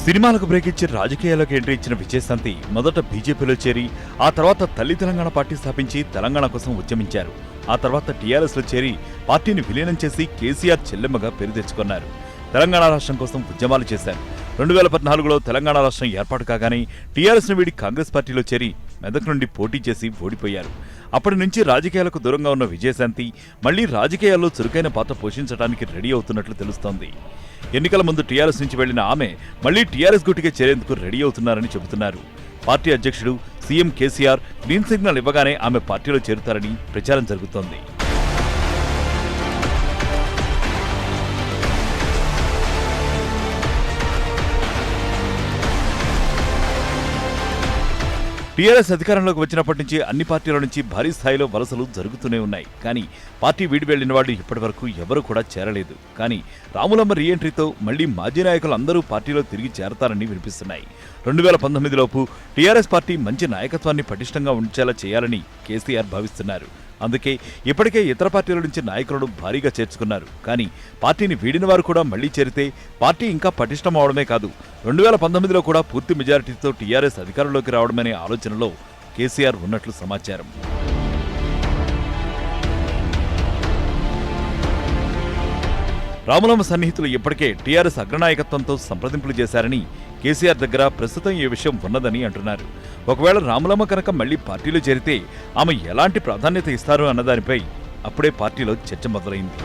సినిమాలకు బ్రేక్ ఇచ్చి రాజకీయాలకు ఎంట్రీ ఇచ్చిన విజయశాంతి మొదట బీజేపీలో చేరి ఆ తర్వాత తల్లి తెలంగాణ పార్టీ స్థాపించి తెలంగాణ కోసం ఉద్యమించారు. ఆ తర్వాత టీఆర్ఎస్లో చేరి పార్టీని విలీనం చేసి కేసీఆర్ చెల్లెమ్మగా పేరు తెచ్చుకున్నారు. తెలంగాణ రాష్ట్రం కోసం ఉద్యమాలు చేశారు. 2014లో తెలంగాణ రాష్ట్రం ఏర్పాటు కాగానే టీఆర్ఎస్ను వీడి కాంగ్రెస్ పార్టీలో చేరి మెదక్ నుండి పోటీ చేసి ఓడిపోయారు. అప్పటి నుంచి రాజకీయాలకు దూరంగా ఉన్న విజయశాంతి మళ్లీ రాజకీయాల్లో చురుకైన పాత్ర పోషించడానికి రెడీ అవుతున్నట్లు తెలుస్తోంది. ఎన్నికల ముందు టీఆర్ఎస్ నుంచి వెళ్లిన ఆమె మళ్లీ టీఆర్ఎస్ గుటికే చేరేందుకు రెడీ అవుతున్నారని చెబుతున్నారు. పార్టీ అధ్యక్షుడు సీఎం కేసీఆర్ గ్రీన్ సిగ్నల్ ఇవ్వగానే ఆమె పార్టీలో చేరుతారని ప్రచారం జరుగుతోంది. టీఆర్ఎస్ అధికారంలోకి వచ్చినప్పటి నుంచి అన్ని పార్టీల నుంచి భారీ స్థాయిలో వలసలు జరుగుతూనే ఉన్నాయి. కానీ పార్టీ వీడి వెళ్లిన వాళ్ళు ఇప్పటి వరకు ఎవరూ కూడా చేరలేదు. కానీ రాములమ్మ రీఎంట్రీతో మళ్లీ మాజీ నాయకులు అందరూ పార్టీలో తిరిగి చేరతారని వినిపిస్తున్నాయి. 2019లోపు టీఆర్ఎస్ పార్టీ మంచి నాయకత్వాన్ని పటిష్టంగా ఉంచేలా చేయాలని కేసీఆర్ భావిస్తున్నారు. అందుకే ఇప్పటికే ఇతర పార్టీల నుంచి నాయకులను భారీగా చేర్చుకున్నారు. కానీ పార్టీని వీడిన వారు కూడా మళ్లీ చేరితే పార్టీ ఇంకా పటిష్టం అవడమే కాదు, 2019లో కూడా పూర్తి మెజారిటీతో టీఆర్ఎస్ అధికారంలోకి రావడమనే ఆలోచనలో కేసీఆర్ ఉన్నట్లు సమాచారం. రాములమ్మ సన్నిహితులు ఇప్పటికే టీఆర్ఎస్ అగ్రనాయకత్వంతో సంప్రదింపులు చేశారని, కేసీఆర్ దగ్గర ప్రస్తుతం ఈ విషయం ఉన్నదని అంటున్నారు. ఒకవేళ రాములమ్మ కనుక మళ్లీ పార్టీలో చేరితే ఆమె ఎలాంటి ప్రాధాన్యత ఇస్తారు అన్నదానిపై అప్పుడే పార్టీలో చర్చ మొదలైంది.